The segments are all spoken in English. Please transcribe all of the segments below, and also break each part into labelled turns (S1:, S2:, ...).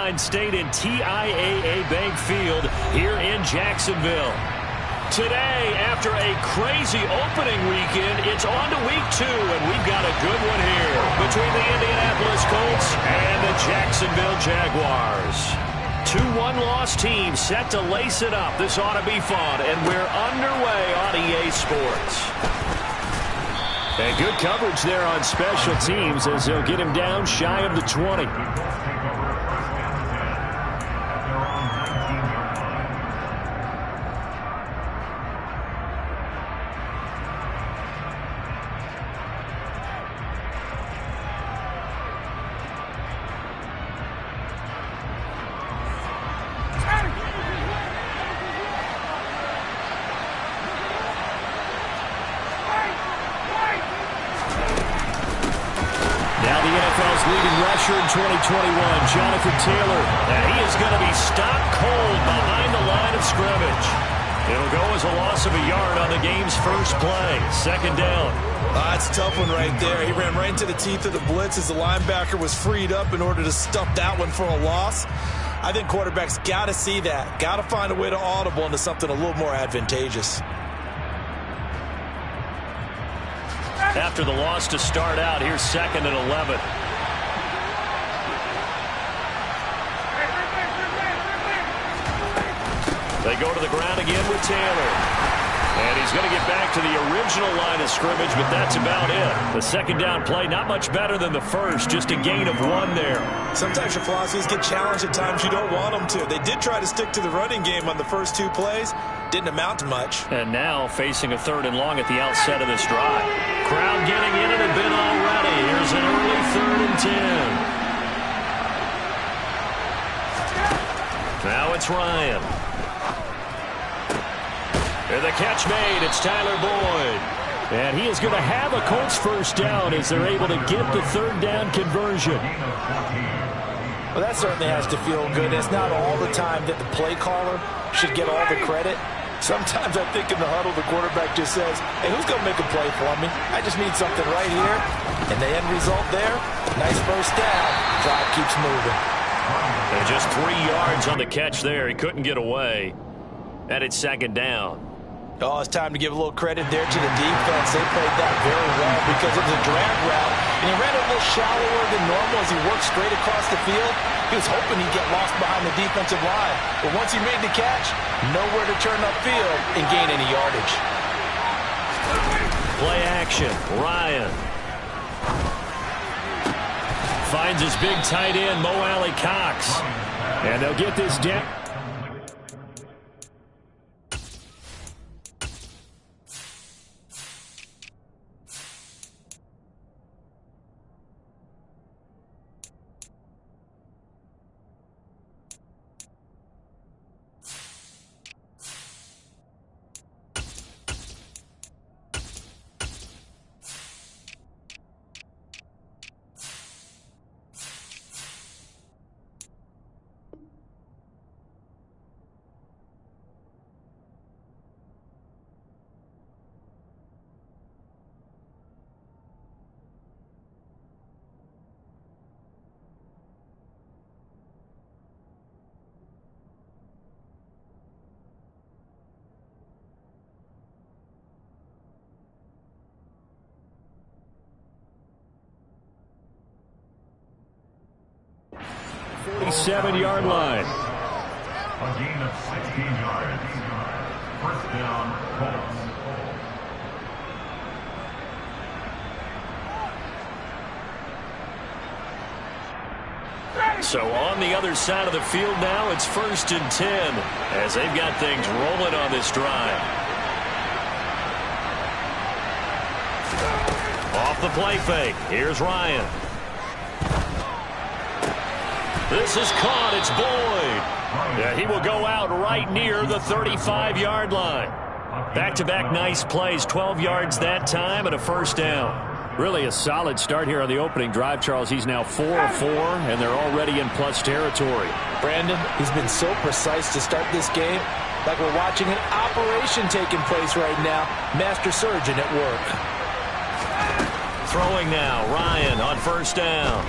S1: Sunshine State and TIAA Bank Field here in Jacksonville. Today, after a crazy opening weekend, it's on to week 2, and we've got a good one here between the Indianapolis Colts and the Jacksonville Jaguars. 2 one-loss teams set to lace it up. This ought to be fun, and we're underway on EA Sports. And good coverage there on special teams as they'll get him down shy of the 20. In 2021, Jonathan Taylor, and he is going to be stopped cold behind the line of scrimmage. It'll go as a loss of a yard on the game's first play. Second down.
S2: That's a tough one right there. He ran right into the teeth of the blitz as the linebacker was freed up in order to stuff that one for a loss. I think quarterbacks got to see that. Got to find a way to audible into something a little more advantageous.
S1: After the loss to start out, here's 2nd and 11. They go to the ground again with Taylor. And he's going to get back to the original line of scrimmage, but that's about it. The second down play, not much better than the first, just a gain of 1 there.
S2: Sometimes your philosophies get challenged at times you don't want them to. They did try to stick to the running game on the first 2 plays. Didn't amount to much.
S1: And now facing a 3rd and long at the outset of this drive. Crowd getting in it a bit already. Here's an early 3rd and 10. Now it's Ryan. And the catch made. It's Tyler Boyd. And he is going to have a Colts first down as they're able to get the 3rd down conversion.
S3: Well, that certainly has to feel good. It's not all the time that the play caller should get all the credit. Sometimes I think in the huddle, the quarterback just says, hey, who's going to make a play for me? I just need something right here. And the end result there, nice first down. Drive keeps moving.
S1: And just 3 yards on the catch there. He couldn't get away. And it's 2nd down.
S3: Oh, it's time to give a little credit there to the defense. They played that very well because it was a drag route, and he ran a little shallower than normal as he worked straight across the field. He was hoping he'd get lost behind the defensive line. But once he made the catch, nowhere to turn upfield and gain any yardage.
S1: Play action. Ryan finds his big tight end, Mo Alley Cox. And they'll get this down. Yard line.
S4: A gain of 16 yards. First down, Colts.
S1: So on the other side of the field now, it's 1st and 10 as they've got things rolling on this drive. Off the play fake. Here's Ryan. This is caught. It's Boyd. Yeah, he will go out right near the 35-yard line. Back-to-back nice plays. 12 yards that time and a first down. Really a solid start here on the opening drive, Charles. He's now 4 of 4, and they're already in plus territory.
S3: Brandon, he's been so precise to start this game, like we're watching an operation taking place right now. Master surgeon at work.
S1: Throwing now, Ryan on first down.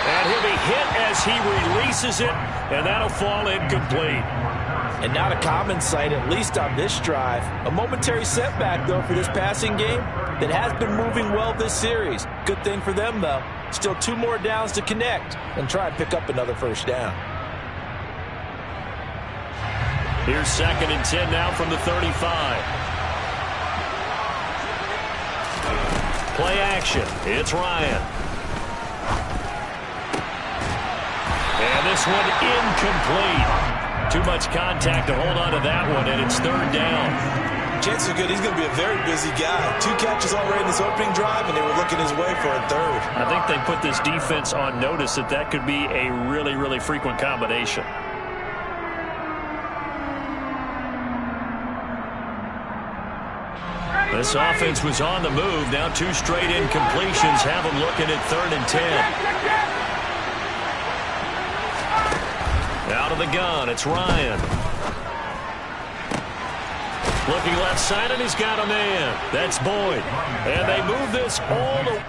S1: And he'll be hit as he releases it, and that'll fall incomplete.
S3: And not a common sight, at least on this drive. A momentary setback, though, for this passing game that has been moving well this series. Good thing for them, though. Still 2 more downs to connect and try and pick up another first down.
S1: Here's 2nd and 10 now from the 35. Play action. It's Ryan. And this one incomplete. Too much contact to hold on to that one, and it's 3rd down.
S2: Chances are good he's going to be a very busy guy. 2 catches already in this opening drive, and they were looking his way for a 3rd.
S1: I think they put this defense on notice that that could be a really, really frequent combination. This offense was on the move. Now 2 straight incompletions have them looking at 3rd and 10. Out of the gun, it's Ryan. Looking left side, and he's got a man. That's Boyd. And they move this all the way.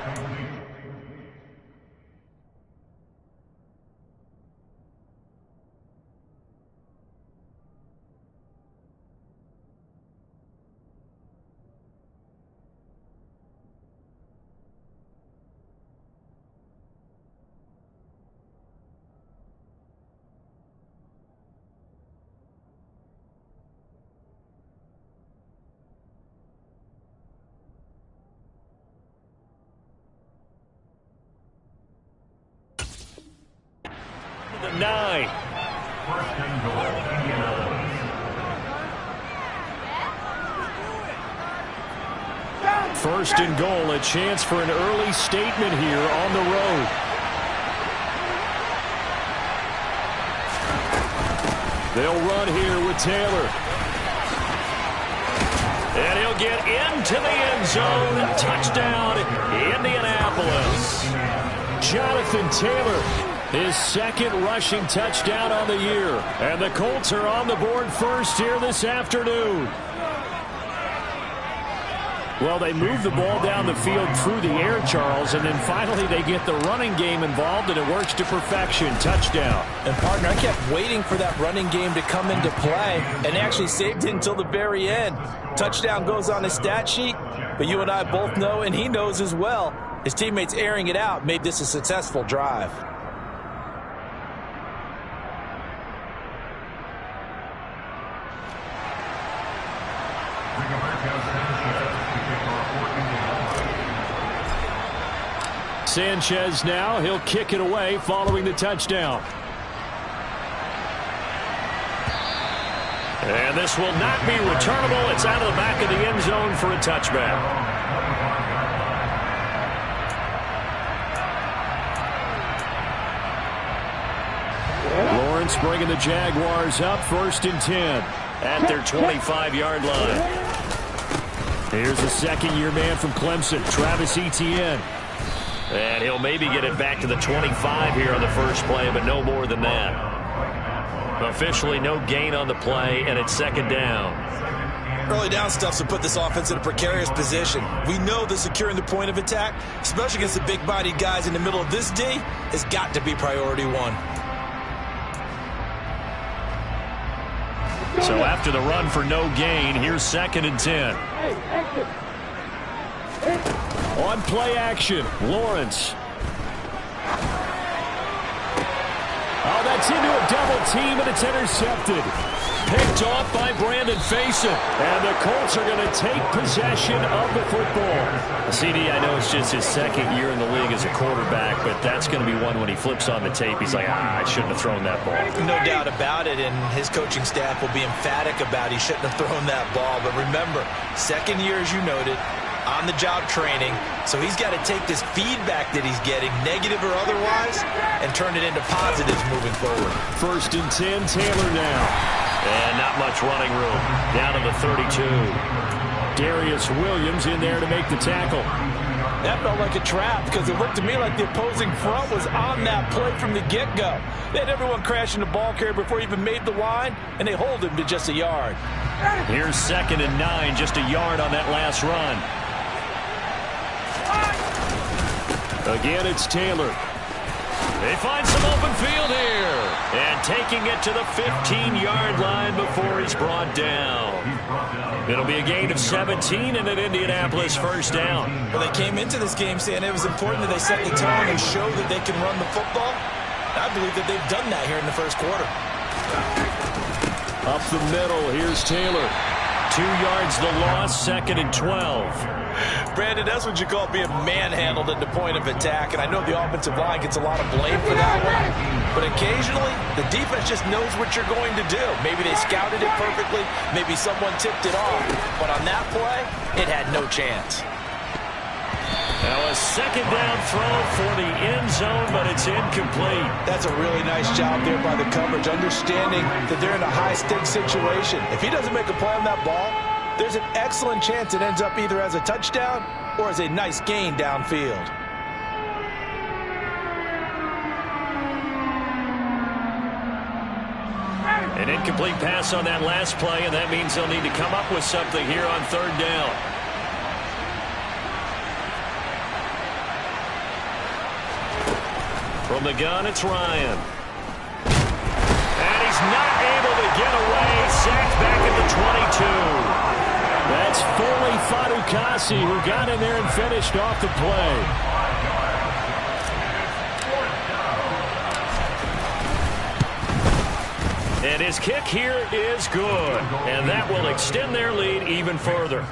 S1: The 9.
S4: First and goal, Indianapolis.
S1: First and goal, a chance for an early statement here on the road. They'll run here with Taylor. And he'll get into the end zone. Touchdown, Indianapolis. Jonathan Taylor, his 2nd rushing touchdown on the year. And the Colts are on the board first here this afternoon. Well, they move the ball down the field through the air, Charles, and then finally they get the running game involved, and it works to perfection. Touchdown.
S3: And, partner, I kept waiting for that running game to come into play, and they actually saved it until the very end. Touchdown goes on his stat sheet, but you and I both know, and he knows as well, his teammates airing it out made this a successful drive.
S1: Sanchez now, he'll kick it away following the touchdown. And this will not be returnable. It's out of the back of the end zone for a touchback. Lawrence bringing the Jaguars up 1st and 10 at their 25-yard line. Here's the 2nd-year man from Clemson, Travis Etienne. And he'll maybe get it back to the 25 here on the first play, but no more than that. Officially no gain on the play, and it's 2nd down.
S2: Early down stuffs will put this offense in a precarious position. We know that securing the point of attack, especially against the big-bodied guys in the middle of this D, has got to be priority 1.
S1: So after the run for no gain, here's 2nd and 10. On play action, Lawrence. Oh, that's into a double team, and it's intercepted. Picked off by Brandon Faison. And the Colts are going to take possession of the football. CD, I know it's just his 2nd year in the league as a quarterback, but that's going to be one when he flips on the tape. He's like, I shouldn't have thrown that ball.
S3: No doubt about it, and his coaching staff will be emphatic about he shouldn't have thrown that ball. But remember, 2nd year, as you noted, on-the-job training, so he's got to take this feedback that he's getting, negative or otherwise, and turn it into positives moving forward.
S1: 1st and 10, Taylor now. And not much running room. Down to the 32. Darius Williams in there to make the tackle.
S3: That felt like a trap because it looked to me like the opposing front was on that play from the get-go. They had everyone crashing the ball carrier before he even made the line, and they hold him to just a yard.
S1: Here's 2nd and 9, just a yard on that last run. Again, it's Taylor. They find some open field here. And taking it to the 15-yard line before he's brought down. It'll be a gain of 17 and an Indianapolis first down.
S3: Well, they came into this game saying it was important that they set the tone and show that they can run the football. I believe that they've done that here in the first quarter.
S1: Up the middle, here's Taylor. 2 yards the loss, 2nd and 12.
S3: Brandon, that's what you call being manhandled at the point of attack, and I know the offensive line gets a lot of blame for that one, but occasionally the defense just knows what you're going to do. Maybe they scouted it perfectly, maybe someone tipped it off, but on that play, it had no chance.
S1: Now a 2nd down throw for the end zone, but it's incomplete.
S3: That's a really nice job there by the coverage, understanding that they're in a high-stakes situation. If he doesn't make a play on that ball, there's an excellent chance it ends up either as a touchdown or as a nice gain downfield.
S1: An incomplete pass on that last play, and that means they'll need to come up with something here on 3rd down. From the gun, it's Ryan. And he's not able to get away. Sacked back at the 22. That's Foley Fadukasi who got in there and finished off the play. And his kick here is good. And that will extend their lead even further.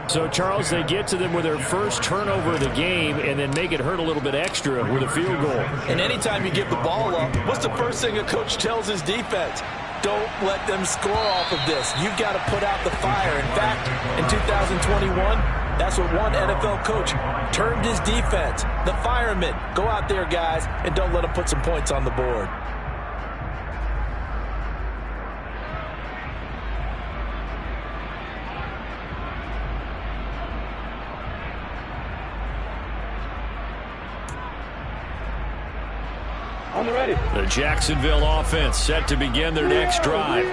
S1: So, Charles, they get to them with their first turnover of the game and then make it hurt a little bit extra with a field goal.
S3: And anytime you give the ball up, what's the first thing a coach tells his defense? Don't let them score off of this. You've got to put out the fire. In fact, in 2021, that's what one NFL coach termed his defense. The firemen. Go out there, guys, and don't let them put some points on the board.
S1: The Jacksonville offense set to begin their next drive.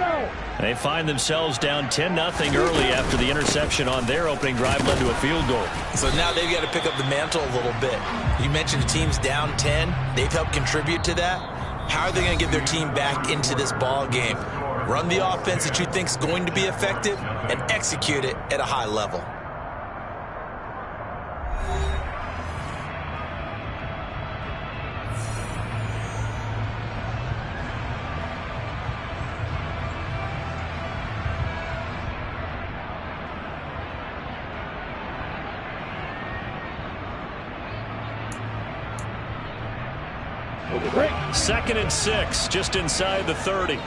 S1: They find themselves down 10-0 early after the interception on their opening drive led to a field goal.
S3: So now they've got to pick up the mantle a little bit. You mentioned the team's down 10. They've helped contribute to that. How are they going to get their team back into this ball game? Run the offense that you think is going to be effective and execute it at a high level.
S1: Second and 6, just inside the 30.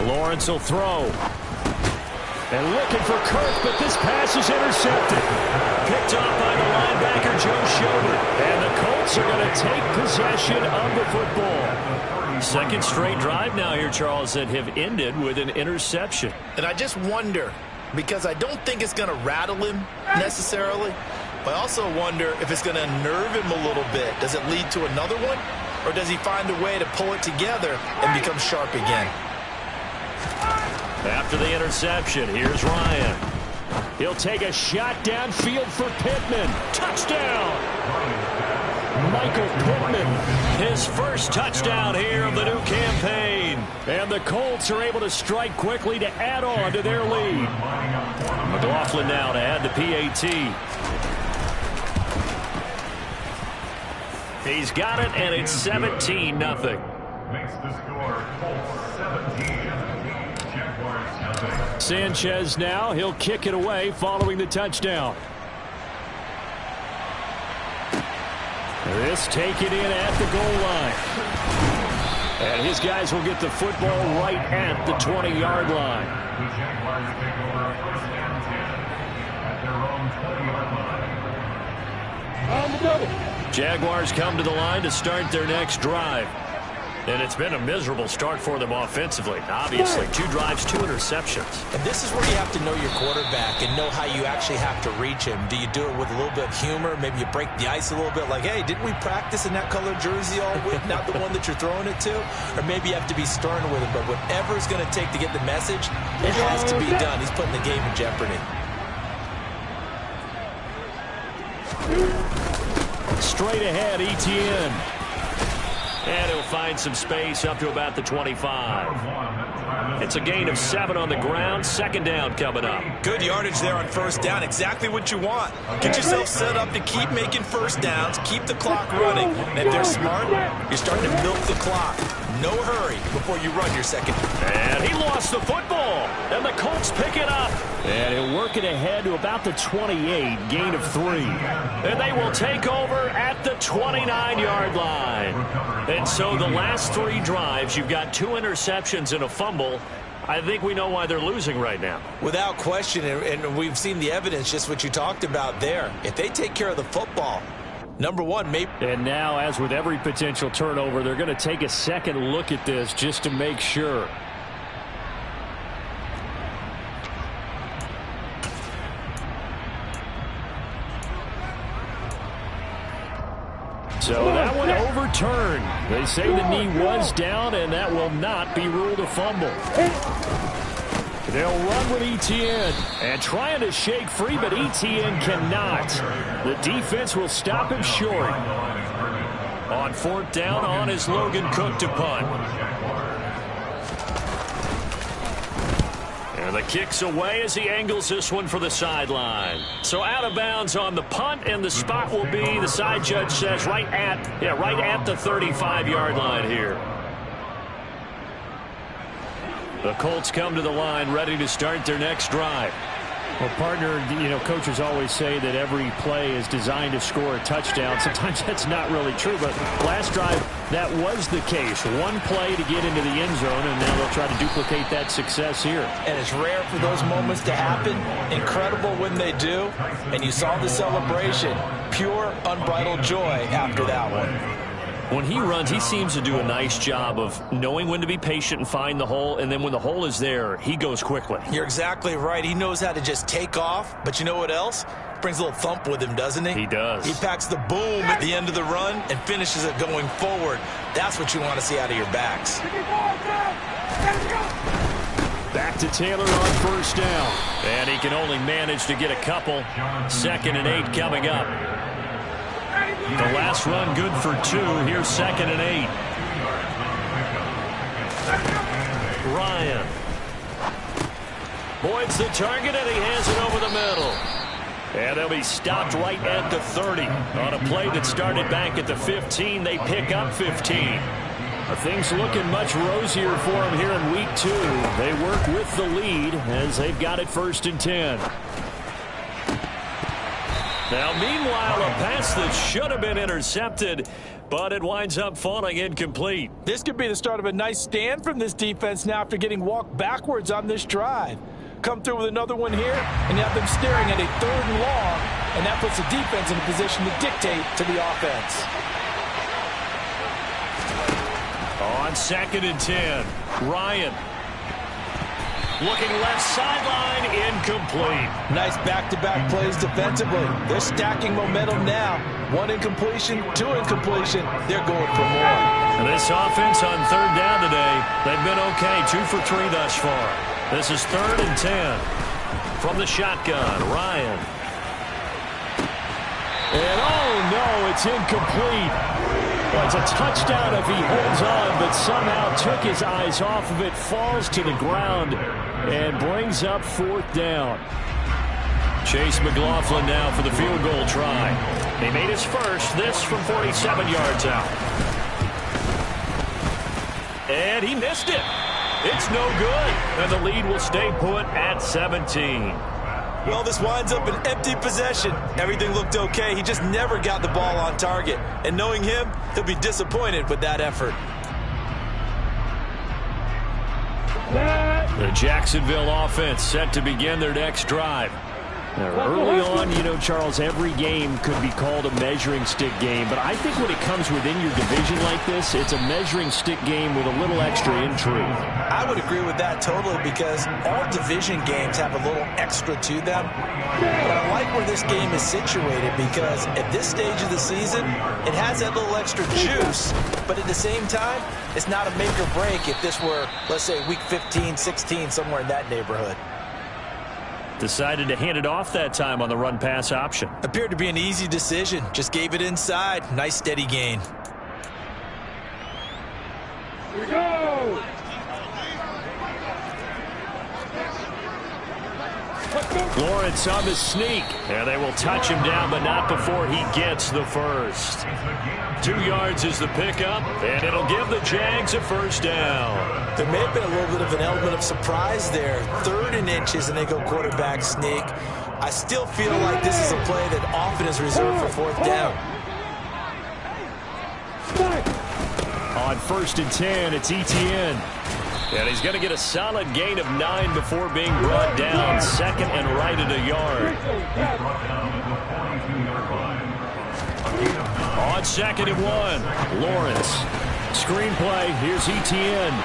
S1: Lawrence will throw. And looking for Kirk, but this pass is intercepted. Picked off by the linebacker, Joe Schobert. And the Colts are going to take possession of the football. Second straight drive now here, Charles, that have ended with an interception.
S3: And I just wonder, because I don't think it's going to rattle him necessarily, but I also wonder if it's going to unnerve him a little bit. Does it lead to another one? Or does he find a way to pull it together and become sharp again?
S1: After the interception, here's Ryan. He'll take a shot downfield for Pittman. Touchdown! Michael Pittman, his first touchdown here of the new campaign. And the Colts are able to strike quickly to add on to their lead. McLaughlin now to add the PAT. He's got it, and it's 17-0.
S4: Makes the score Colts 17.
S1: Sanchez now, he'll kick it away following the touchdown. This taken in at the goal line. And his guys will get the football right at the 20-yard line.
S4: The Jaguars take over first and 10 at their own 20-yard line.
S1: Jaguars come to the line to start their next drive. And it's been a miserable start for them offensively. Obviously, 2 drives, 2 interceptions.
S3: And this is where you have to know your quarterback and know how you actually have to reach him. Do you do it with a little bit of humor? Maybe you break the ice a little bit like, hey, didn't we practice in that color jersey all week? Not the one that you're throwing it to? Or maybe you have to be stern with him. But whatever it's going to take to get the message, it has to be done. He's putting the game in jeopardy.
S1: Straight ahead, Etienne. And he'll find some space up to about the 25. It's a gain of 7 on the ground. Second down coming up.
S2: Good yardage there on first down. Exactly what you want. Get yourself set up to keep making first downs. Keep the clock running. And if they're smart, you're starting to milk the clock. No hurry before you run your second.
S1: And he lost the football. And the Colts pick it up. And he'll work it ahead to about the 28. Gain of 3. And they will take over at the 29-yard line. And so the last 3 drives, you've got 2 interceptions and a fumble. I think we know why they're losing right now.
S2: Without question, and we've seen the evidence, just what you talked about there. If they take care of the football, number one, maybe.
S1: And now, as with every potential turnover, they're going to take a second look at this just to make sure. So that one overturned. They say the knee was down, and that will not be ruled a fumble. They'll run with Etienne and trying to shake free, but Etienne cannot. The defense will stop him short. On fourth down, on is Logan Cook to punt. And the kick's away as he angles this one for the sideline. So out of bounds on the punt, and the spot will be, the side judge says, right at the 35-yard line here. The Colts come to the line ready to start their next drive. Well, partner, coaches always say that every play is designed to score a touchdown. Sometimes that's not really true, but last drive, that was the case. One play to get into the end zone, and now they'll try to duplicate that success here.
S3: And it's rare for those moments to happen. Incredible when they do. And you saw the celebration. Pure, unbridled joy after that one.
S1: When he runs, he seems to do a nice job of knowing when to be patient and find the hole, and then when the hole is there, he goes quickly.
S2: You're exactly right. He knows how to just take off, but you know what else? Brings a little thump with him, doesn't he?
S1: He does.
S2: He packs the boom at the end of the run and finishes it going forward. That's what you want to see out of your backs.
S1: Back to Taylor on first down. And he can only manage to get a couple. 2nd and 8 coming up. The last run good for 2. Here's 2nd and 8. Ryan. Boyd's the target, and he hands it over the middle. And they'll be stopped right at the 30. On a play that started back at the 15, they pick up 15. Things looking much rosier for them here in week 2. They work with the lead as they've got it 1st and 10. Now, meanwhile, a pass that should have been intercepted, but it winds up falling incomplete.
S3: This could be the start of a nice stand from this defense now after getting walked backwards on this drive. Come through with another one here, and you have them staring at a 3rd and long, and that puts the defense in a position to dictate to the offense.
S1: On 2nd and 10, Ryan. Looking left sideline, incomplete.
S3: Nice back-to-back plays defensively. They're stacking momentum now. 1 incompletion, 2 incompletion. They're going for more.
S1: And this offense on 3rd down today, they've been okay. 2 for 3 thus far. This is 3rd and 10. From the shotgun, Ryan. And oh no, it's incomplete. Well, it's a touchdown if he holds on, but somehow took his eyes off of it, falls to the ground, and brings up 4th down. Chase McLaughlin now for the field goal try. He made his first, this from 47 yards out. And he missed it. It's no good, and the lead will stay put at 17.
S2: Well, this winds up an empty possession. Everything looked okay. He just never got the ball on target. And knowing him, he'll be disappointed with that effort.
S1: The Jacksonville offense set to begin their next drive. Now, early on, Charles, every game could be called a measuring stick game. But I think when it comes within your division like this, it's a measuring stick game with a little extra intrigue.
S3: I would agree with that totally because all division games have a little extra to them. But I like where this game is situated because at this stage of the season, it has that little extra juice. But at the same time, it's not a make or break if this were, let's say, week 15, 16, somewhere in that neighborhood.
S1: Decided to hand it off that time on the run-pass option.
S2: Appeared to be an easy decision. Just gave it inside. Nice steady gain.
S5: Here we go!
S1: Lawrence on the sneak. And they will touch him down, but not before he gets the first. 2 yards is the pickup, and it'll give the Jags a first down.
S2: There may have been a little bit of an element of surprise there. 3rd and inches, and they go quarterback sneak. I still feel like this is a play that often is reserved for 4th down.
S1: On 1st and 10, it's Etienne. And he's going to get a solid gain of 9 before being brought down. 2nd and right at a yard. On 2nd and 1, Lawrence. Screenplay, here's Etienne.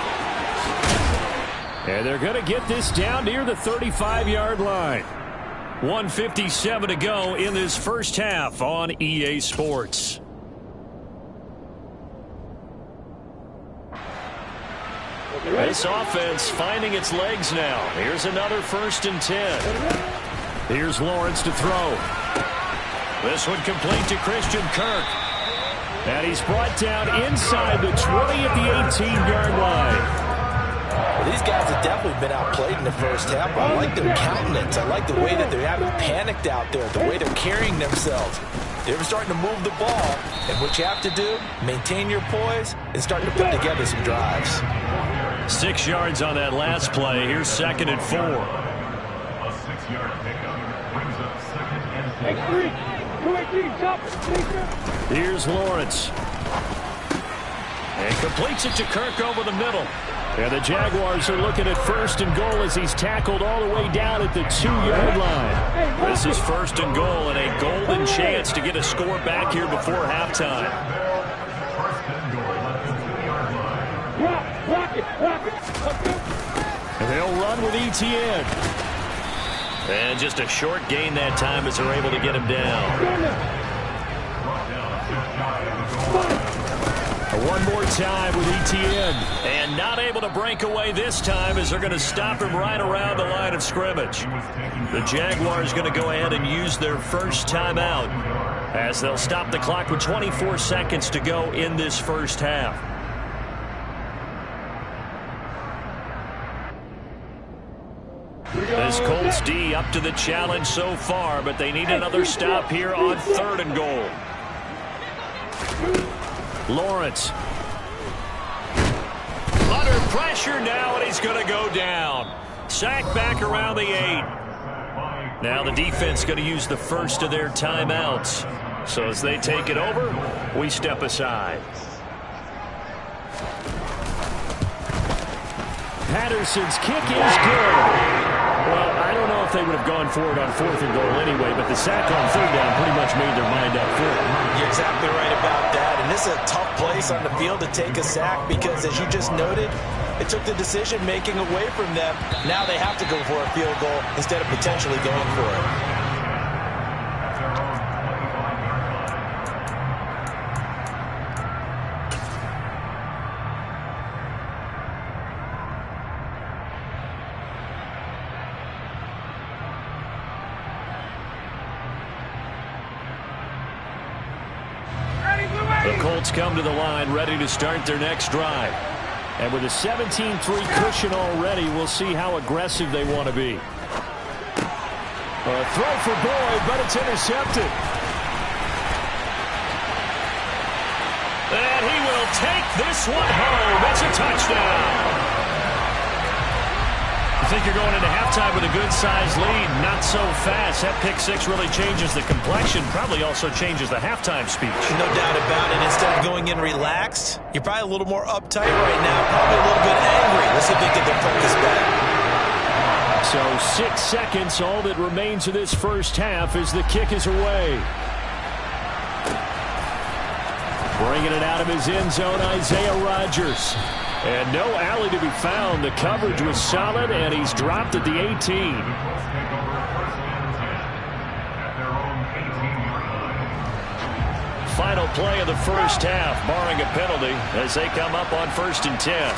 S1: And they're going to get this down near the 35-yard line. 1:57 to go in this first half on EA Sports. This offense finding its legs now. Here's another 1st and 10. Here's Lawrence to throw. This one complete to Christian Kirk. And he's brought down inside the 20 at the 18-yard line.
S2: Well, these guys have definitely been outplayed in the first half. I like their countenance. I like the way that they haven't panicked out there, the way they're carrying themselves. They're starting to move the ball. And what you have to do, maintain your poise and start to put together some drives.
S1: 6 yards on that last play. Here's 2nd and 4.
S4: A 6-yard pickup brings up 2nd and 4.
S1: Here's Lawrence. And completes it to Kirk over the middle. And the Jaguars are looking at 1st and goal as he's tackled all the way down at the 2-yard line. This is 1st and goal and a golden chance to get a score back here before halftime.
S4: 1st and goal at the 2-yard line.
S1: And they'll run with Etienne. And just a short gain that time as they're able to get him down. One more time with Etienne. And not able to break away this time as they're going to stop him right around the line of scrimmage. The Jaguars going to go ahead and use their first timeout as they'll stop the clock with 24 seconds to go in this first half. This Colts D up to the challenge so far, but they need another stop here on 3rd and goal. Lawrence. Under pressure now, and he's going to go down. Sacked back around the 8. Now the defense going to use the first of their timeouts. So as they take it over, we step aside. Patterson's kick is good. Well, I don't know if they would have gone for it on 4th and goal anyway, but the sack on 3rd down pretty much made their mind up for it.
S2: You're exactly right about that. And this is a tough place on the field to take a sack because, as you just noted, it took the decision-making away from them. Now they have to go for a field goal instead of potentially going for it.
S1: The Colts come to the line ready to start their next drive. And with a 17-3 cushion already, we'll see how aggressive they want to be. A throw for Boyd, but it's intercepted. And he will take this one home. It's a touchdown. You think you're going into halftime with a good-sized lead. Not so fast. That pick six really changes the complexion. Probably also changes the halftime speech.
S2: No doubt about it. Instead of going in relaxed, you're probably a little more uptight right now. Probably a little bit angry. Let's see if they get their focus back.
S1: So 6 seconds. All that remains of this first half as the kick is away. Bringing it out of his end zone, Isaiah Rodgers. And no alley to be found. The coverage was solid, and he's dropped at the 18. Final play of the first half, barring a penalty, as they come up on 1st and 10.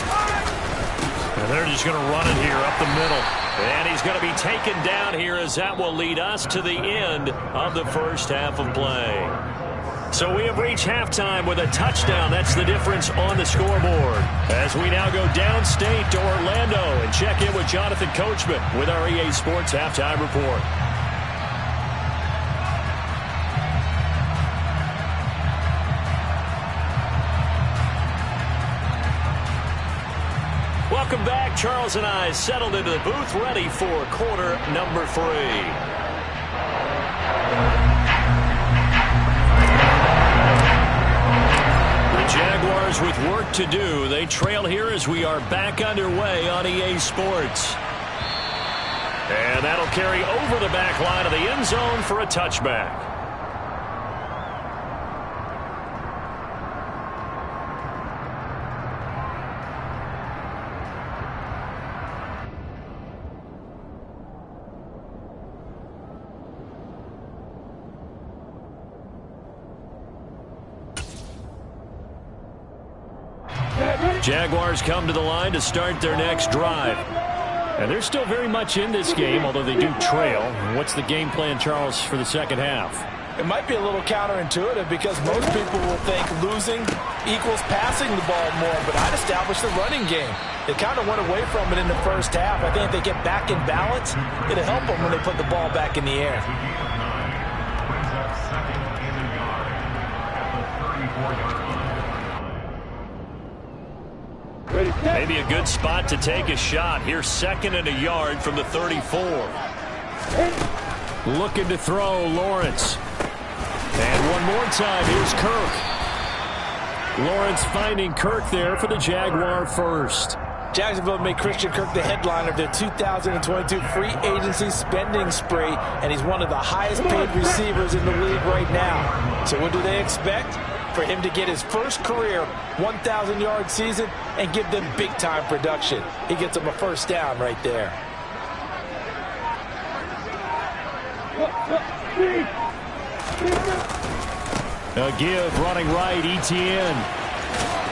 S1: And they're just going to run it here up the middle. And he's going to be taken down here as that will lead us to the end of the first half of play. So we have reached halftime with a touchdown. That's the difference on the scoreboard. As we now go downstate to Orlando and check in with Jonathan Coachman with our EA Sports Halftime Report. Welcome back. Charles and I settled into the booth, ready for quarter number 3. The Jaguars with work to do. They trail here as we are back underway on EA Sports. And that'll carry over the back line of the end zone for a touchback. Jaguars come to the line to start their next drive. And they're still very much in this game, although they do trail. What's the game plan, Charles, for the second half?
S3: It might be a little counterintuitive because most people will think losing equals passing the ball more, but I'd establish the running game. They kind of went away from it in the first half. I think if they get back in balance, it'll help them when they put the ball back in the air.
S1: Maybe a good spot to take a shot. Here's 2nd and a yard from the 34. Looking to throw, Lawrence. And one more time, here's Kirk. Lawrence finding Kirk there for the Jaguar first.
S3: Jacksonville made Christian Kirk the headliner of their 2022 free agency spending spree, and he's one of the highest paid receivers in the league right now. So what do they expect? For him to get his first career 1,000-yard season and give them big-time production. He gets them a first down right there.
S1: A give running right, Etienne.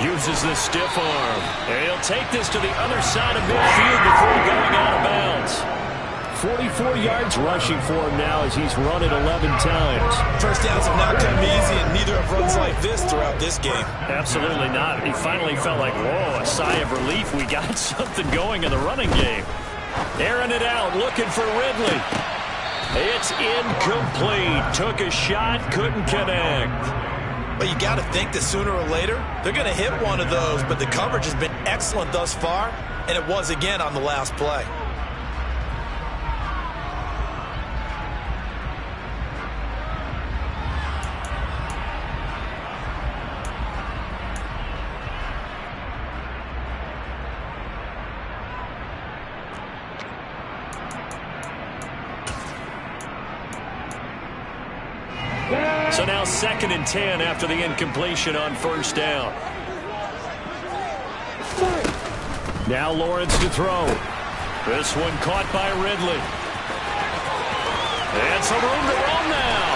S1: Uses the stiff arm. And he'll take this to the other side of midfield before going out of bounds. 44 yards rushing for him now as he's run it 11 times.
S2: First downs have not come easy, and neither have runs like this throughout this game.
S1: Absolutely not. He finally felt like, whoa, a sigh of relief. We got something going in the running game. Airing it out, looking for Ridley. It's incomplete. Took a shot, couldn't connect.
S2: But you got to think that sooner or later, they're going to hit one of those, but the coverage has been excellent thus far, and it was again on the last play.
S1: So now 2nd and 10 after the incompletion on first down. Now Lawrence to throw. This one caught by Ridley. And some room to run now.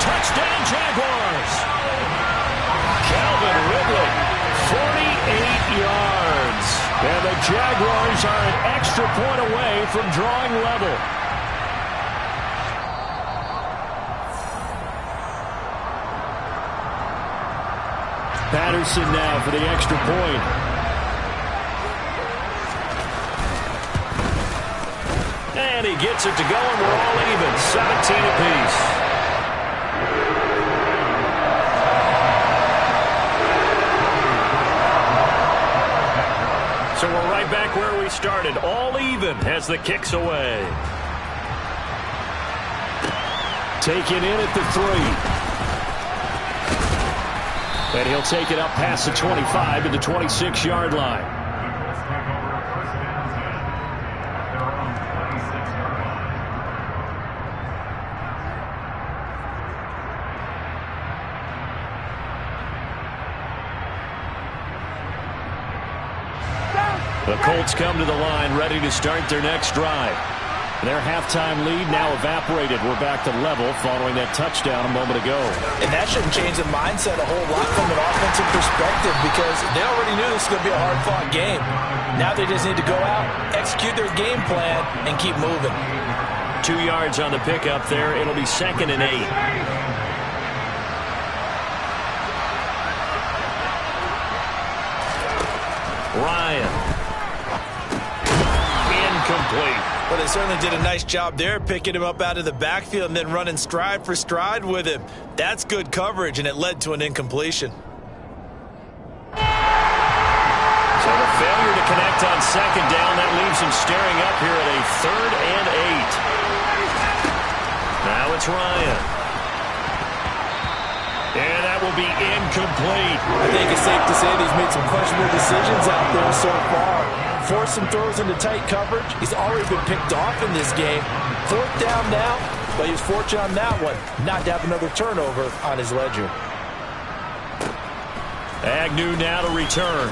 S1: Touchdown Jaguars. Calvin Ridley, 48 yards. And the Jaguars are an extra point away from drawing level. Patterson now for the extra point. And he gets it to go, and we're all even. 17 apiece. So we're right back where we started. All even as the kick's away. Taken in at the 3. And he'll take it up past the 25 to the 26-yard line. The Colts come to the line ready to start their next drive. Their halftime lead now evaporated. We're back to level following that touchdown a moment ago.
S3: And that shouldn't change the mindset a whole lot from an offensive perspective because they already knew this was going to be a hard-fought game. Now they just need to go out, execute their game plan, and keep moving.
S1: 2 yards on the pickup there. It'll be 2nd and 8. Ryan. Incomplete.
S2: Well, they certainly did a nice job there, picking him up out of the backfield and then running stride for stride with him. That's good coverage, and it led to an incompletion.
S1: So the failure to connect on 2nd down, that leaves him staring up here at a 3rd and 8. Now it's Ryan. And that will be incomplete.
S3: I think it's safe to say that he's made some questionable decisions out there so far. Forced some throws into tight coverage. He's already been picked off in this game. 4th down now, but he was fortunate on that one not to have another turnover on his ledger.
S1: Agnew now to return.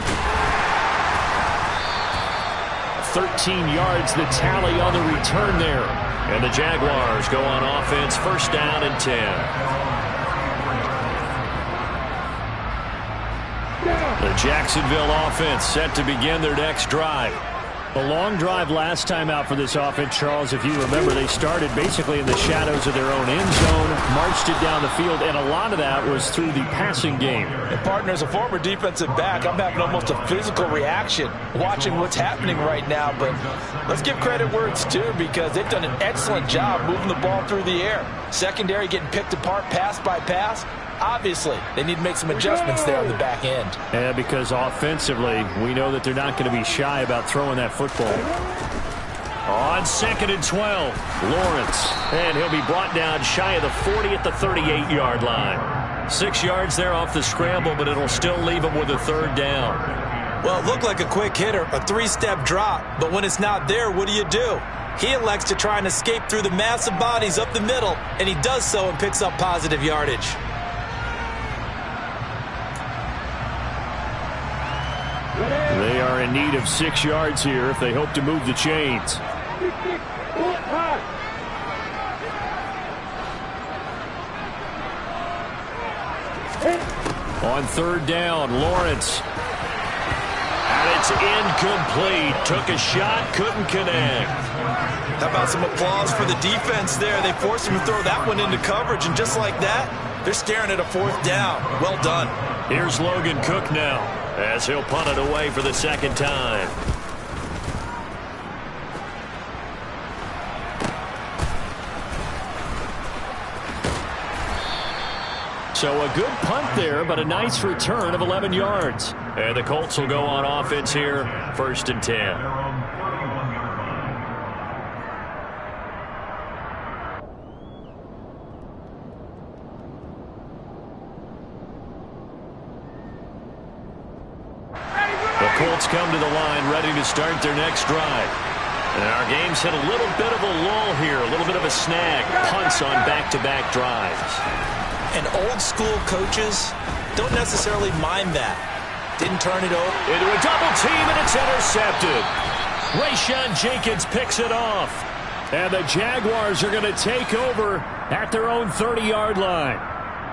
S1: 13 yards the tally on the return there. And the Jaguars go on offense, 1st down and 10. The Jacksonville offense set to begin their next drive. A long drive last time out for this offense, Charles. If you remember, they started basically in the shadows of their own end zone, marched it down the field, and a lot of that was through the passing game.
S3: And partner, as a former defensive back, I'm having almost a physical reaction watching what's happening right now. But let's give credit where it's due because they've done an excellent job moving the ball through the air. Secondary getting picked apart pass by pass. Obviously, they need to make some adjustments there on the back end.
S1: Yeah, because offensively, we know that they're not going to be shy about throwing that football. On 2nd and 12, Lawrence. And he'll be brought down shy of the 40 at the 38-yard line. 6 yards there off the scramble, but it'll still leave him with a 3rd down.
S2: Well, it looked like a quick hitter, a 3-step drop, but when it's not there, what do? He elects to try and escape through the massive bodies up the middle, and he does so and picks up positive yardage.
S1: They are in need of 6 yards here if they hope to move the chains. On 3rd down, Lawrence. And it's incomplete. Took a shot, couldn't connect.
S2: How about some applause for the defense there? They forced him to throw that one into coverage, and just like that, they're staring at a 4th down. Well done.
S1: Here's Logan Cook now, as he'll punt it away for the 2nd time. So a good punt there, but a nice return of 11 yards. And the Colts will go on offense here, 1st and 10. The Colts come to the line ready to start their next drive. And our game's hit a little bit of a lull here, a little bit of a snag. Punts on back-to-back drives.
S2: And old-school coaches don't necessarily mind that. Didn't turn it over.
S1: Into a double team, and it's intercepted. Rayshawn Jenkins picks it off. And the Jaguars are going to take over at their own 30-yard line.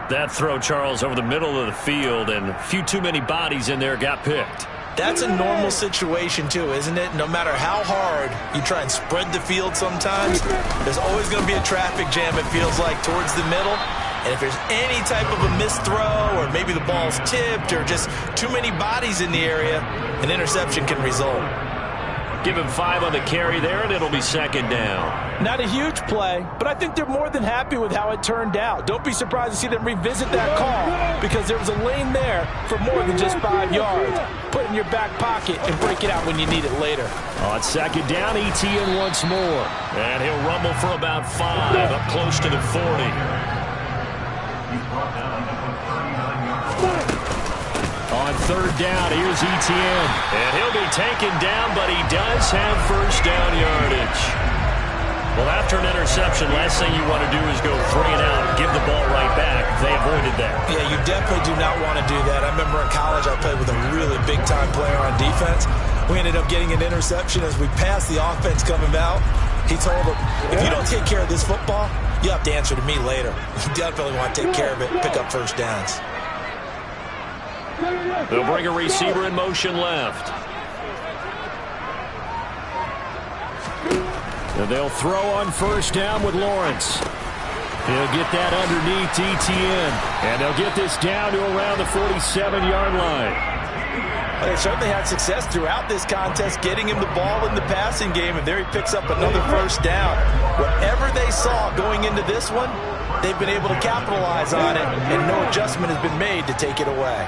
S1: That throw, Charles, over the middle of the field, and a few too many bodies in there got picked.
S2: That's a normal situation, too, isn't it? No matter how hard you try and spread the field sometimes, there's always going to be a traffic jam, it feels like, towards the middle. And if there's any type of a missed throw or maybe the ball's tipped or just too many bodies in the area, an interception can result.
S1: Give him 5 on the carry there, and it'll be 2nd down.
S3: Not a huge play, but I think they're more than happy with how it turned out. Don't be surprised to see them revisit that call because there was a lane there for more than just 5 yards. Put it in your back pocket and break it out when you need it later.
S1: On 2nd down, ETN once more. And he'll rumble for about 5, up close to the 40. On 3rd down, here's ETN. And he'll be taken down, but he does have 1st down yardage. Well, after an interception, last thing you want to do is go 3 and out and give the ball right back. They avoided that.
S2: Yeah, you definitely do not want to do that. I remember in college I played with a really big-time player on defense. We ended up getting an interception as we passed the offense coming out.
S3: He told him, if you don't take care of this football, you have to answer to me later. You definitely want to take care of it, pick up first downs.
S1: They'll bring a receiver in motion left. And they'll throw on first down with Lawrence. He'll get that underneath Etienne. And they'll get this down to around the 47-yard line.
S3: They certainly had success throughout this contest getting him the ball in the passing game, and there he picks up another first down. Whatever they saw going into this one, they've been able to capitalize on it, and no adjustment has been made to take it away.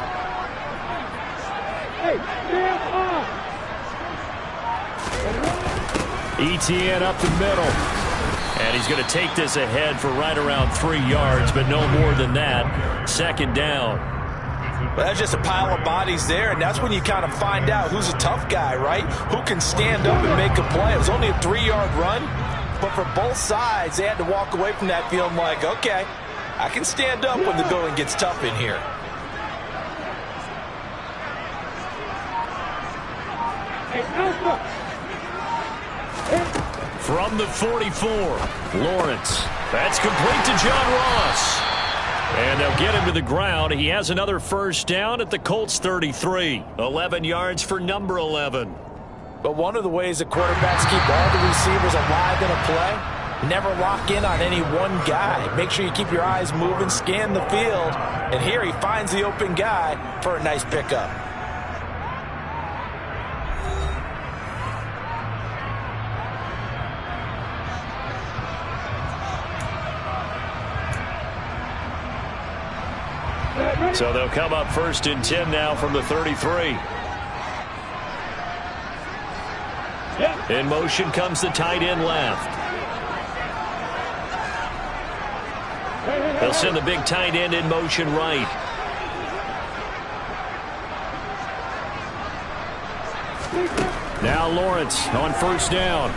S1: Etienne up the middle. And he's going to take this ahead for right around 3 yards, but no more than that. Second down.
S3: Well, that's just a pile of bodies there, and that's when you kind of find out who's a tough guy, right? Who can stand up and make a play. It was only a 3-yard run, but for both sides, they had to walk away from that feeling like, okay, I can stand up when the going gets tough in here.
S1: From the 44, Lawrence. That's complete to John Ross. And they'll get him to the ground. He has another first down at the Colts 33. 11 yards for number 11.
S3: But one of the ways that quarterbacks keep all the receivers alive in a play, never lock in on any one guy. Make sure you keep your eyes moving, scan the field. And here he finds the open guy for a nice pickup.
S1: So they'll come up first and 10 now from the 33. In motion comes the tight end left. They'll send the big tight end in motion right. Now Lawrence on first down.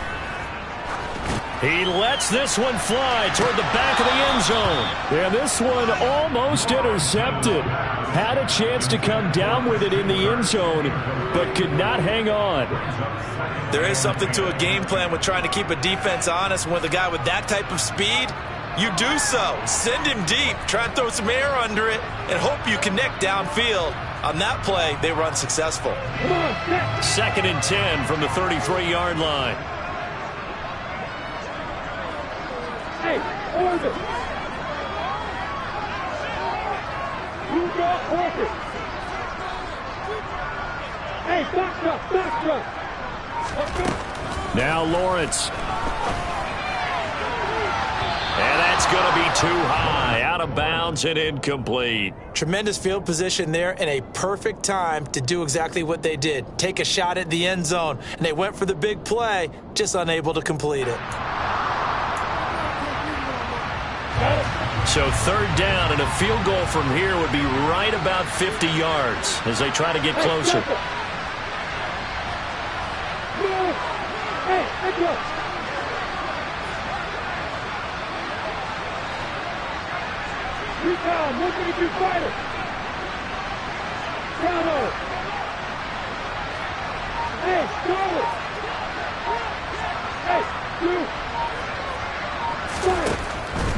S1: He lets this one fly toward the back of the end zone. And this one almost intercepted. Had a chance to come down with it in the end zone, but could not hang on.
S3: There is something to a game plan with trying to keep a defense honest. With a guy with that type of speed, you do so. Send him deep. Try and throw some air under it and hope you connect downfield. On that play, they run successful.
S1: Second and 10 from the 33-yard line.
S5: Hey, order. You got order. Hey, back up.
S1: Now Lawrence. And that's going to be too high, out of bounds and incomplete.
S3: Tremendous field position there and a perfect time to do exactly what they did. Take a shot at the end zone, and they went for the big play, just unable to complete it.
S1: So third down and a field goal from here would be right about 50 yards as they try to get closer.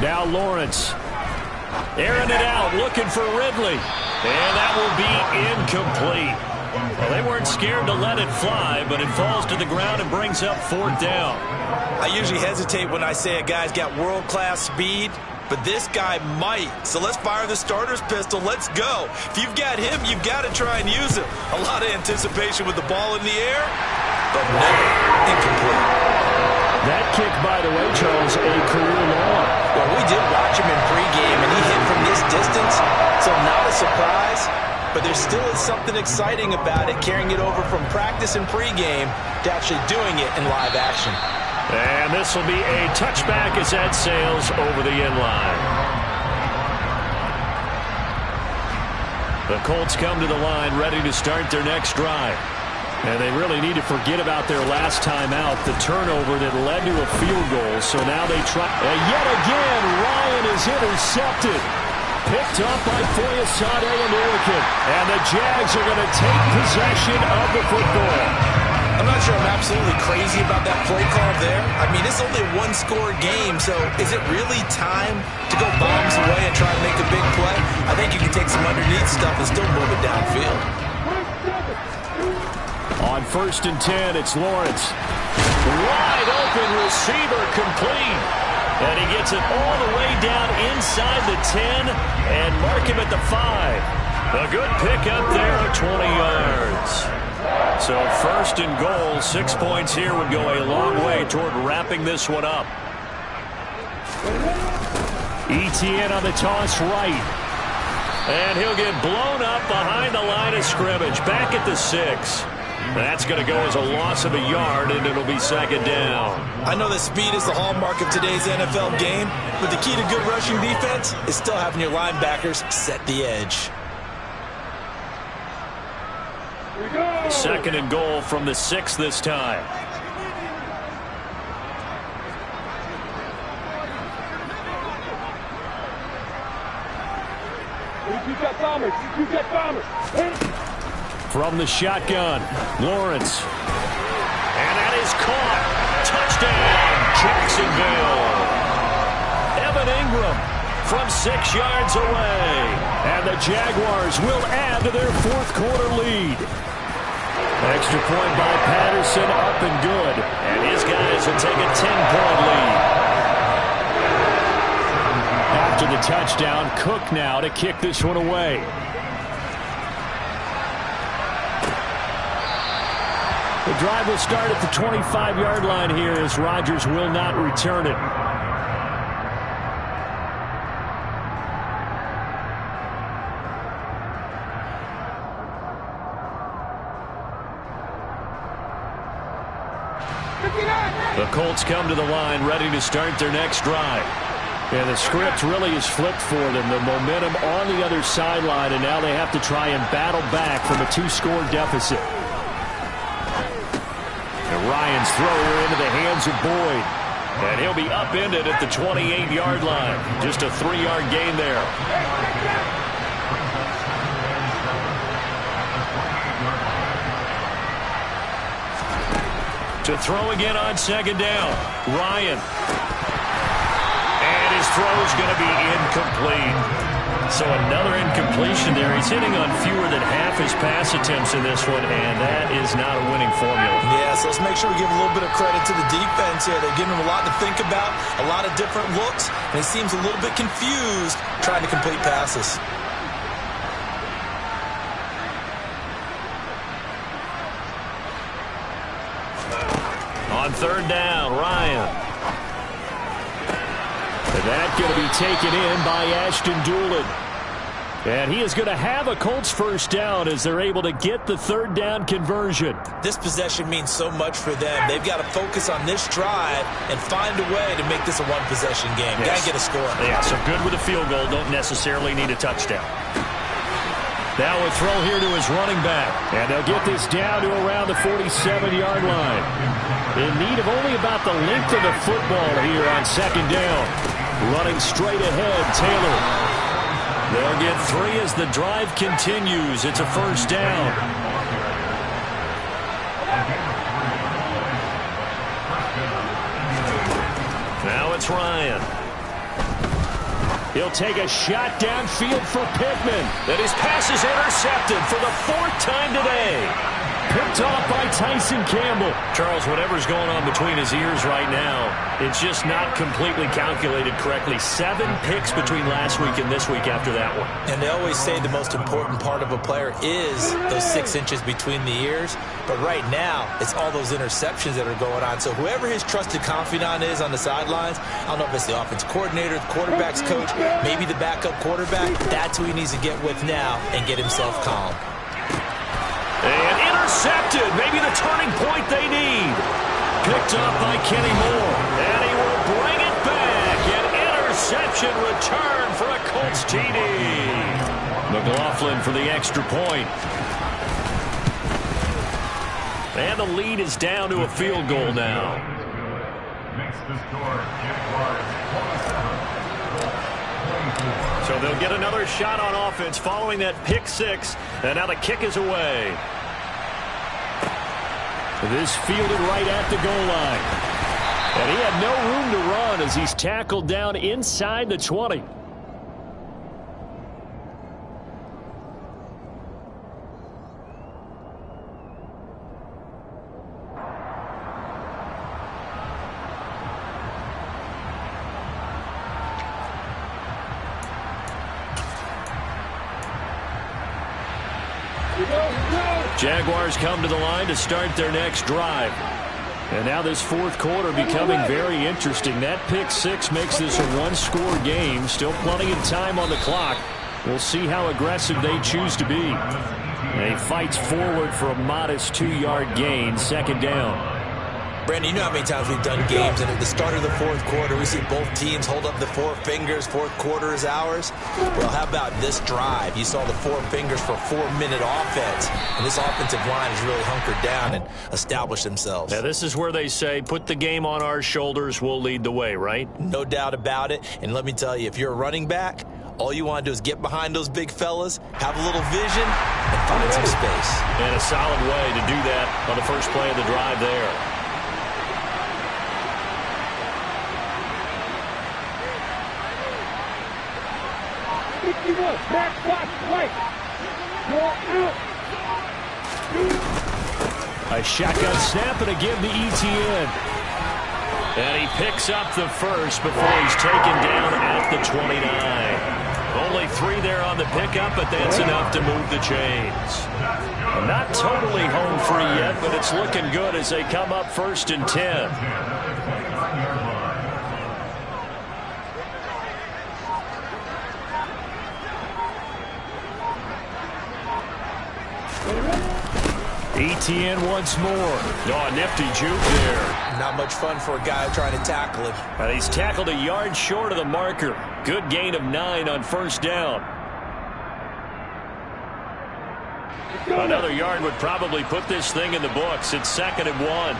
S1: Now Lawrence. Airing it out, looking for Ridley. And that will be incomplete. Well, they weren't scared to let it fly, but it falls to the ground and brings up fourth down.
S3: I usually hesitate when I say a guy's got world-class speed, but this guy might. So let's fire the starter's pistol. Let's go. If you've got him, you've got to try and use him. A lot of anticipation with the ball in the air, but never incomplete.
S1: That kick, by the way, Charles, a career long.
S3: Well, we did watch him in pregame, and he hit from this distance, so not a surprise. But there still is something exciting about it, carrying it over from practice and pregame to actually doing it in live action.
S1: And this will be a touchback as that sails over the end line. The Colts come to the line ready to start their next drive. And they really need to forget about their last time out, the turnover that led to a field goal. So now they try. And yet again, Ryan is intercepted. Picked up by Foyesade and Orkin. And the Jags are going to take possession of the football.
S2: I'm not sure I'm absolutely crazy about that play call there. I mean, it's only a one-score game, so is it really time to go bombs away and try and make a big play? I think you can take some underneath stuff and still move it downfield.
S1: On 1st and 10, it's Lawrence. Wide open receiver complete. And he gets it all the way down inside the 10 and mark him at the 5. A good pickup there of 20 yards. So 1st and goal, 6 points here would go a long way toward wrapping this one up. ETN on the toss right. And he'll get blown up behind the line of scrimmage. Back at the 6. That's going to go as a loss of a yard, and it'll be 2nd down.
S2: I know that speed is the hallmark of today's NFL game, but the key to good rushing defense is still having your linebackers set the edge.
S1: 2nd and goal from the 6 this time. From the shotgun, Lawrence. And that is caught. Touchdown, Jacksonville. Evan Ingram from 6 yards away. And the Jaguars will add to their 4th quarter lead. Extra point by Patterson, up and good. And his guys will take a 10-point lead. After the touchdown, Cook now to kick this one away. The drive will start at the 25-yard line here as Rodgers will not return it. The Colts come to the line ready to start their next drive. And the script really is flipped for them. The momentum on the other sideline, and now they have to try and battle back from a 2-score deficit. And Ryan's throw here into the hands of Boyd. And he'll be upended at the 28-yard line. Just a 3-yard gain there. To throw again on 2nd down. Ryan. And his throw's going to be incomplete. So another incompletion there. He's hitting on fewer than half his pass attempts in this one, and that is not a winning formula.
S2: Yeah, so let's make sure we give a little bit of credit to the defense here. They're giving him a lot to think about, a lot of different looks, and he seems a little bit confused trying to complete passes.
S1: On 3rd down, Ryan. And that's going to be taken in by Ashton Doolin. And he is going to have a Colts 1st down as they're able to get the 3rd down conversion.
S2: This possession means so much for them. They've got to focus on this drive and find a way to make this a one-possession game.
S1: Yes.
S2: Got to get a score.
S1: Yeah, so good with a field goal. Don't necessarily need a touchdown. Now a throw here to his running back. And they'll get this down to around the 47-yard line. In need of only about the length of the football here on 2nd down. Running straight ahead, Taylor. They'll get 3 as the drive continues. It's a 1st down. Now it's Ryan. He'll take a shot downfield for Pittman. And his pass is intercepted for the 4th time today. Picked off by Tyson Campbell. Charles, whatever's going on between his ears right now, it's just not completely calculated correctly. 7 picks between last week and this week after that one.
S2: And they always say the most important part of a player is those 6 inches between the ears. But right now, it's all those interceptions that are going on. So whoever his trusted confidant is on the sidelines, I don't know if it's the offense coordinator, the quarterback's coach, maybe the backup quarterback, that's who he needs to get with now and get himself calm.
S1: And intercepted. Maybe the turning point they need. Picked up by Kenny Moore. And he will bring it back. An interception return for a Colts TD. McLaughlin for the extra point. And the lead is down to a field goal now. So they'll get another shot on offense following that pick 6. And now the kick is away. This fielded right at the goal line. And he had no room to run as he's tackled down inside the 20. Jaguars come to the line to start their next drive. And now this fourth quarter becoming very interesting. That pick six makes this a one-score game. Still plenty of time on the clock. We'll see how aggressive they choose to be. And he fights forward for a modest 2-yard gain, second down.
S3: Brandon, you know how many times we've done games, and at the start of the fourth quarter, we see both teams hold up the four fingers, fourth quarter is ours. Well, how about this drive? You saw the four fingers for a 4-minute offense, and this offensive line has really hunkered down and established themselves.
S1: Now, this is where they say, put the game on our shoulders, we'll lead the way, right?
S3: No doubt about it, and let me tell you, if you're a running back, all you want to do is get behind those big fellas, have a little vision, and find some space.
S1: And a solid way to do that on the first play of the drive there.
S5: Back, watch, right. Go out.
S1: A shotgun snap and a give to ETN. And he picks up the first before he's taken down at the 29. Only 3 there on the pickup, but that's enough to move the chains. Not totally home free yet, but it's looking good as they come up 1st and 10. ETN once more. Oh, nifty juke there.
S3: Not much fun for a guy trying to tackle him.
S1: And he's tackled a yard short of the marker. Good gain of 9 on first down. Another yard would probably put this thing in the books. It's 2nd and 1.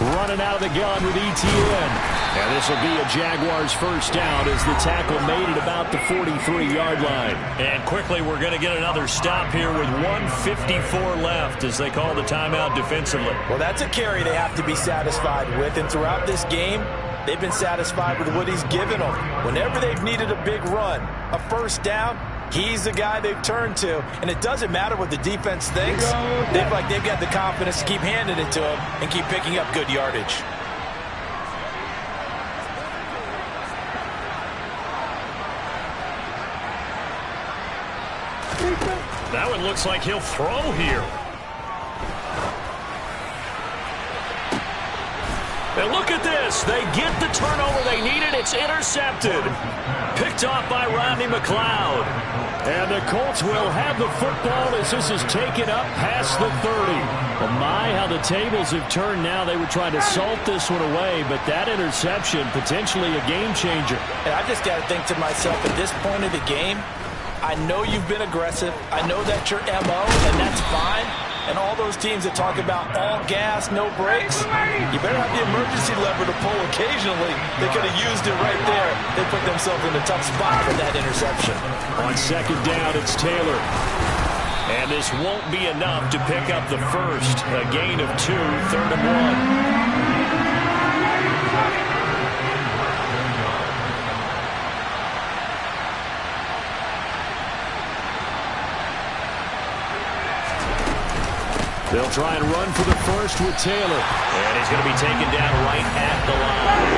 S1: Running out of the gun with ETN. And this will be a Jaguars first down as the tackle made it about the 43-yard line. And quickly we're going to get another stop here with 1:54 left as they call the timeout defensively.
S3: Well, that's a carry they have to be satisfied with. And throughout this game, they've been satisfied with what he's given them. Whenever they've needed a big run, a first down, he's the guy they've turned to. And it doesn't matter what the defense thinks. They've got the confidence to keep handing it to him and keep picking up good yardage.
S1: That one looks like he'll throw here. And look at this. They get the turnover they needed. It's intercepted. Picked off by Rodney McLeod. And the Colts will have the football as this is taken up past the 30. Well, my, how the tables have turned now. They were trying to salt this one away, but that interception, potentially a game changer.
S3: And I just got to think to myself, at this point of the game, I know you've been aggressive. I know that's your MO, and that's fine. And all those teams that talk about all gas, no brakes, you better have the emergency lever to pull occasionally. They could have used it right there. They put themselves in a tough spot with that interception.
S1: On 2nd down, it's Taylor. And this won't be enough to pick up the first. A gain of 2, 3rd and 1. They'll try and run for the first with Taylor. And he's going to be taken down right at the line.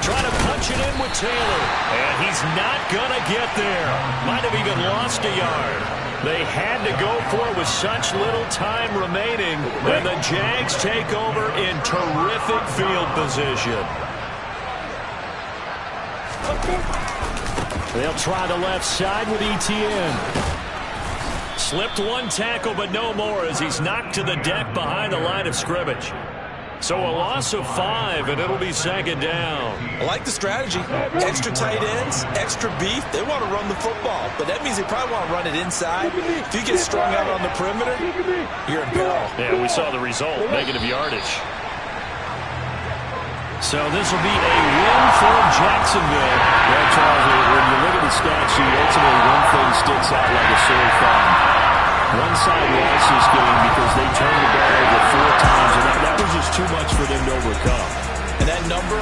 S1: Trying to punch it in with Taylor. And he's not going to get there. Might have even lost a yard. They had to go for it with such little time remaining, and the Jags take over in terrific field position. They'll try the left side with ETN. Slipped one tackle, but no more as he's knocked to the deck behind the line of scrimmage. So a loss of 5, and it'll be second down.
S2: I like the strategy. Extra tight ends, extra beef. They want to run the football, but that means they probably want to run it inside. If you get strung out on the perimeter, you're in peril.
S1: Yeah, we saw the result, negative yardage. So this will be a win for Jacksonville.
S6: Well, Charles, when you look at the stat sheet, ultimately one thing sticks out like a sore thumb. One side lost this game because they turned the ball over 4 times, and that was just too much for them to overcome.
S3: And that number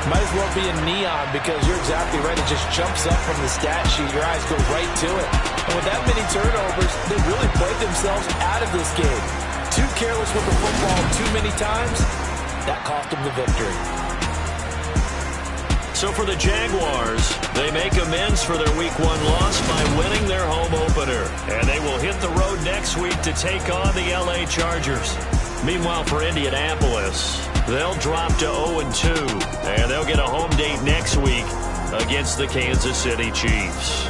S3: might as well be in neon because you're exactly right. It just jumps up from the stat sheet. Your eyes go right to it. And with that many turnovers, they really played themselves out of this game. Too careless with the football too many times. That cost them the victory.
S1: So for the Jaguars, they make amends for their Week 1 loss by winning their home opener. And they will hit the road next week to take on the LA Chargers. Meanwhile, for Indianapolis, they'll drop to 0-2. And they'll get a home date next week against the Kansas City Chiefs.